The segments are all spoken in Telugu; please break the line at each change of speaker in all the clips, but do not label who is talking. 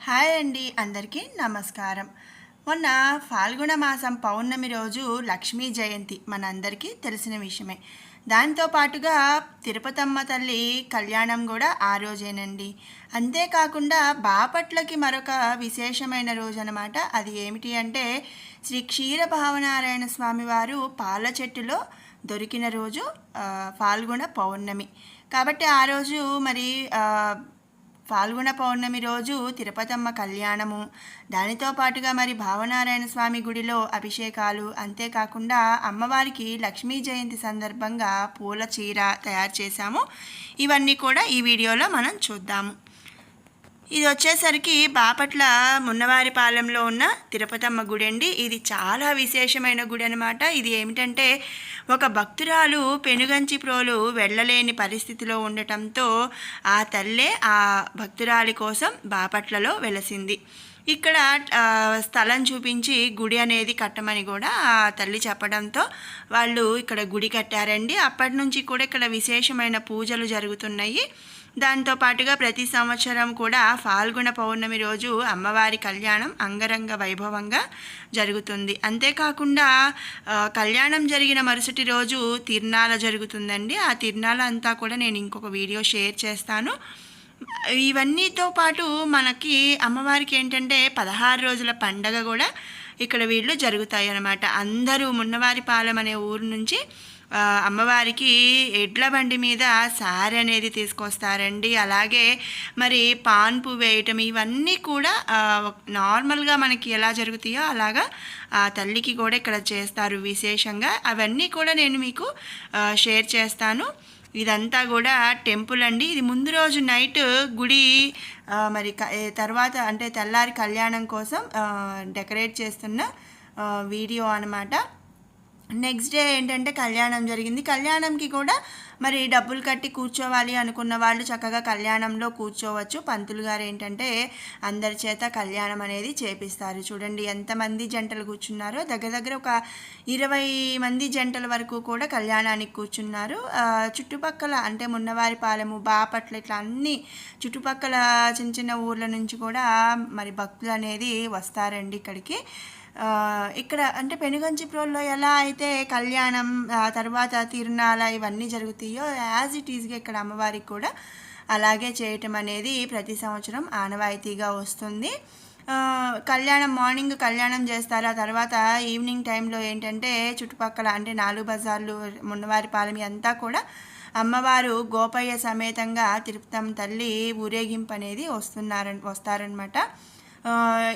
హాయ్ అండి, అందరికీ నమస్కారం. మొన్న ఫాల్గుణ మాసం పౌర్ణమి రోజు లక్ష్మీ జయంతి మనందరికీ తెలిసిన విషయమే. దాంతో పాటుగా తిరుపతమ్మ తల్లి కళ్యాణం కూడా ఆ రోజేనండి. అంతేకాకుండా బాపట్లకి మరొక విశేషమైన రోజు అనమాట. అది ఏమిటి అంటే శ్రీ క్షీర భావనారాయణ స్వామి వారు పాల చెట్టులో దొరికిన రోజు ఫాల్గుణ పౌర్ణమి. కాబట్టి ఆ రోజు మరి ఫాల్గుణ పౌర్ణమి రోజు తిరుపతమ్మ కళ్యాణము, దానితో పాటుగా మరి భావనారాయణ స్వామి గుడిలో అభిషేకాలు, అంతేకాకుండా అమ్మవారికి లక్ష్మీ జయంతి సందర్భంగా పూల చీర తయారు చేశాము. ఇవన్నీ కూడా ఈ వీడియోలో మనం చూద్దాము. ఇది వచ్చేసరికి బాపట్ల మున్నవారిపాలెంలో ఉన్న తిరుపతమ్మ గుడి అండి. ఇది చాలా విశేషమైన గుడి అనమాట. ఇది ఏమిటంటే ఒక భక్తురాలు పెనుగంచి ప్రోలు వెళ్ళలేని పరిస్థితిలో ఉండటంతో ఆ తల్లే ఆ భక్తురాలి కోసం బాపట్లలో వెలసింది. ఇక్కడ స్థలం చూపించి గుడి అనేది కట్టమని కూడా ఆ తల్లి చెప్పడంతో వాళ్ళు ఇక్కడ గుడి కట్టారండి. అప్పటి నుంచి కూడా ఇక్కడ విశేషమైన పూజలు జరుగుతున్నాయి. దాంతోపాటుగా ప్రతి సంవత్సరం కూడా ఫాల్గుణ పౌర్ణమి రోజు అమ్మవారి కళ్యాణం అంగరంగ వైభవంగా జరుగుతుంది. అంతేకాకుండా కళ్యాణం జరిగిన మరుసటి రోజు తిరునాళ జరుగుతుందండి. ఆ తిరునాళ అంతా కూడా నేను ఇంకొక వీడియో షేర్ చేస్తాను. ఇవన్నీతో పాటు మనకి అమ్మవారికి ఏంటంటే 16 రోజుల పండగ కూడా ఇక్కడ వీళ్ళు జరుగుతాయి అన్నమాట. అందరూ మున్నవారిపాలెం అనే ఊరు నుంచి అమ్మవారికి ఎడ్ల బండి మీద సారె అనేది తీసుకొస్తారండి. అలాగే మరి పాన్పు వేయటం, ఇవన్నీ కూడా నార్మల్గా మనకి ఎలా జరుగుతాయో అలాగా ఆ తల్లికి కూడా ఇక్కడ చేస్తారు విశేషంగా. అవన్నీ కూడా నేను మీకు షేర్ చేస్తాను. ఇదంతా కూడా టెంపుల్ అండి. ఇది ముందు రోజు నైట్ గుడి మరి తర్వాత అంటే తెల్లారి కళ్యాణం కోసం డెకరేట్ చేస్తున్న వీడియో అనమాట. నెక్స్ట్ డే ఏంటంటే కళ్యాణం జరిగింది. కళ్యాణంకి కూడా మరి డబ్బులు కట్టి కూర్చోవాలి అనుకున్న వాళ్ళు చక్కగా కళ్యాణంలో కూర్చోవచ్చు. పంతులు గారు ఏంటంటే అందరి చేత కళ్యాణం అనేది చేపిస్తారు. చూడండి ఎంతమంది జంటలు కూర్చున్నారో, దగ్గర దగ్గర ఒక 20 మంది జంటల వరకు కూడా కళ్యాణానికి కూర్చున్నారు. చుట్టుపక్కల అంటే మున్నవారిపాలెము, బాపట్ల, ఇట్లా అన్ని చుట్టుపక్కల చిన్న చిన్న ఊర్ల నుంచి కూడా మరి భక్తులు అనేది వస్తారండి ఇక్కడికి. ఇక్కడ అంటే పెనుగంచిప్రోల్లో ఎలా అయితే కళ్యాణం తర్వాత తిరునాళ ఇవన్నీ జరుగుతాయో యాజ్ ఇట్ ఈజ్గా ఇక్కడ అమ్మవారికి కూడా అలాగే చేయటం అనేది ప్రతి సంవత్సరం ఆనవాయితీగా వస్తుంది. కళ్యాణం మార్నింగ్ కళ్యాణం చేస్తారు. ఆ తర్వాత ఈవినింగ్ టైంలో ఏంటంటే చుట్టుపక్కల అంటే 4 బజార్లు, మున్నవారిపాలెం అంతా కూడా అమ్మవారు గోపయ్య సమేతంగా తిరుపతమ్మ తల్లి ఊరేగింపు అనేది వస్తారనమాట.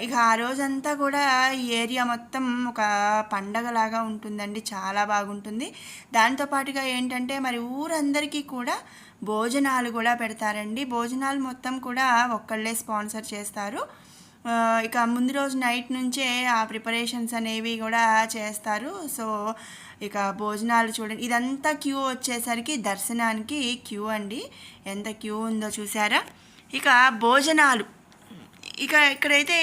ఇక ఆ రోజంతా కూడా ఈ ఏరియా మొత్తం ఒక పండగలాగా ఉంటుందండి. చాలా బాగుంటుంది. దాంతోపాటుగా ఏంటంటే మరి ఊరందరికీ కూడా భోజనాలు కూడా పెడతారండి. భోజనాలు మొత్తం కూడా ఒక్కళ్ళే స్పాన్సర్ చేస్తారు. ఇక ముందు రోజు నైట్ నుంచే ఆ ప్రిపరేషన్స్ అనేవి కూడా చేస్తారు. సో ఇక భోజనాలు చూడండి, ఇదంతా క్యూ వచ్చేసరికి దర్శనానికి క్యూ అండి. ఎంత క్యూ ఉందో చూసారా. ఇక భోజనాలు ఇక్కడైతే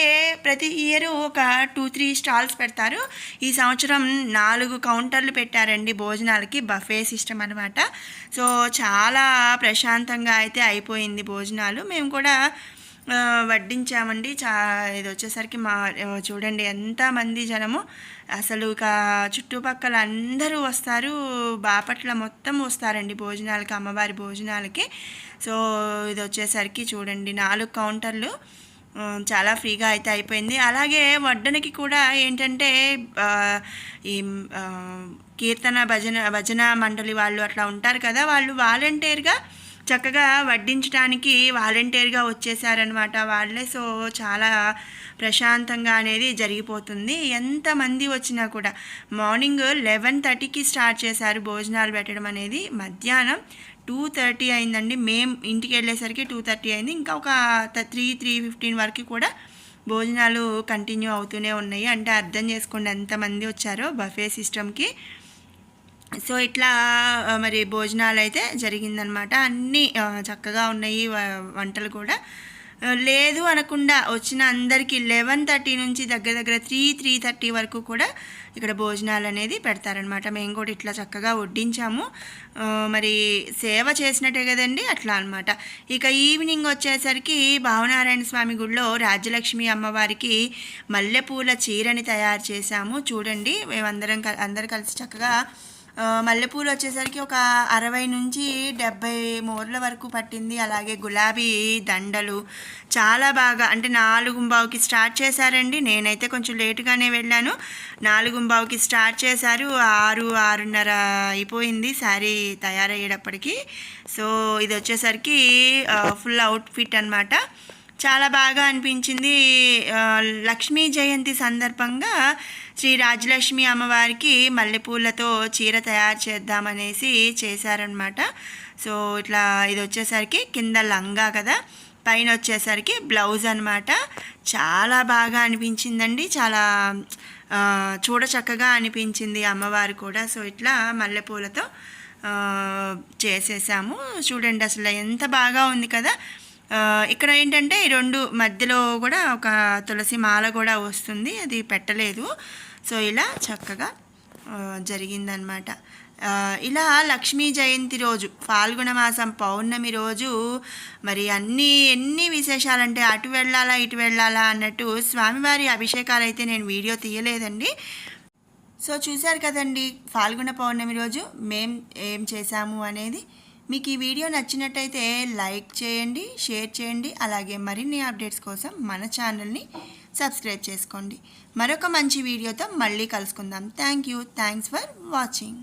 ప్రతి ఇయర్ ఒక 2-3 స్టాల్స్ పెడతారు. ఈ సంవత్సరం 4 కౌంటర్లు పెట్టారండి భోజనాలకి. బఫే సిస్టమ్ అనమాట. సో చాలా ప్రశాంతంగా అయితే అయిపోయింది భోజనాలు. మేము కూడా వడ్డించామండి. ఇది వచ్చేసరికి చూడండి ఎంతమంది జనము. అసలు ఇక చుట్టుపక్కల అందరూ వస్తారు. బాపట్ల మొత్తం వస్తారండి భోజనాలకి, అమ్మవారి భోజనాలకి. సో ఇది వచ్చేసరికి చూడండి 4 కౌంటర్లు చాలా ఫ్రీగా అయితే అయిపోయింది. అలాగే వడ్డనకి కూడా ఏంటంటే ఈ కీర్తన భజన మండలి వాళ్ళు అట్లా ఉంటారు కదా, వాళ్ళు వాలంటీర్గా చక్కగా వడ్డించడానికి వాలంటీర్గా వచ్చేసారనమాట వాళ్ళే. సో చాలా ప్రశాంతంగా అనేది జరిగిపోతుంది. ఎంతమంది వచ్చినా కూడా. మార్నింగ్ 11:30కి స్టార్ట్ చేశారు భోజనాలు పెట్టడం అనేది. మధ్యాహ్నం 2:30 అయిందండి. మేము ఇంటికి వెళ్ళేసరికి 2:30 అయింది. ఇంకా ఒక 3-3:15 వరకు కూడా భోజనాలు కంటిన్యూ అవుతూనే ఉన్నాయి. అంటే అర్థం చేసుకోండి ఎంతమంది వచ్చారో బఫే సిస్టమ్కి. సో ఇట్లా మరి భోజనాలు అయితే జరిగిందనమాట. అన్నీ చక్కగా ఉన్నాయి వంటలు కూడా. లేదు అనకుండా వచ్చిన అందరికీ 11:30 నుంచి దగ్గర దగ్గర 3:30 వరకు కూడా ఇక్కడ భోజనాలు అనేది పెడతారనమాట. మేము కూడా ఇట్లా చక్కగా వడ్డించాము. మరి సేవ చేసినట్టే కదండి, అట్లా అనమాట. ఇక ఈవినింగ్ వచ్చేసరికి భావనారాయణ స్వామి గుడిలో రాజ్యలక్ష్మి అమ్మవారికి మల్లెపూల చీరని తయారు చేశాము. చూడండి, మేమందరం అందరు కలిసి చక్కగా మల్లెపూలు వచ్చేసరికి ఒక 60 నుంచి 70 మూరల వరకు పట్టింది. అలాగే గులాబీ దండలు చాలా బాగా, అంటే 4:15కి స్టార్ట్ చేశారండి. నేనైతే కొంచెం లేటుగానే వెళ్ళాను. 4:15కి స్టార్ట్ చేశారు, 6:30 అయిపోయింది శారీ తయారయ్యేటప్పటికి. సో ఇది వచ్చేసరికి ఫుల్ అవుట్ఫిట్ అనమాట. చాలా బాగా అనిపించింది. లక్ష్మీ జయంతి సందర్భంగా శ్రీ రాజలక్ష్మి అమ్మవారికి మల్లెపూలతో చీర తయారు చేద్దామనేసి చేశారనమాట. సో ఇట్లా ఇది వచ్చేసరికి కింద లంగా కదా, పైన వచ్చేసరికి బ్లౌజ్ అనమాట. చాలా బాగా అనిపించిందండి, చాలా చూడ చక్కగా అనిపించింది అమ్మవారు కూడా. సో ఇట్లా మల్లెపూలతో చేసేసాము. చూడండి అసలు ఎంత బాగా ఉంది కదా. ఇక్కడ ఏంటంటే ఈ 2 మధ్యలో కూడా ఒక తులసి మాల కూడా వస్తుంది, అది పెట్టలేదు. సో ఇలా చక్కగా జరిగిందనమాట. ఇలా లక్ష్మీ జయంతి రోజు, ఫాల్గుణ మాసం పౌర్ణమి రోజు మరి ఎన్ని విశేషాలంటే అటు వెళ్ళాలా ఇటు వెళ్ళాలా అన్నట్టు స్వామివారి అభిషేకాలు అయితే నేను వీడియో తీయలేదండి. సో చూశారు కదండి, ఫాల్గుణ పౌర్ణమి రోజు మేం ఏం చేశాము అనేది. మీకు ఈ వీడియో నచ్చినట్టయితే లైక్ చేయండి, షేర్ చేయండి. అలాగే మరిన్ని అప్డేట్స్ కోసం మన ఛానల్ని సబ్స్క్రైబ్ చేసుకోండి. మరొక మంచి వీడియోతో మళ్ళీ కలుసుకుందాం. Thanks for watching.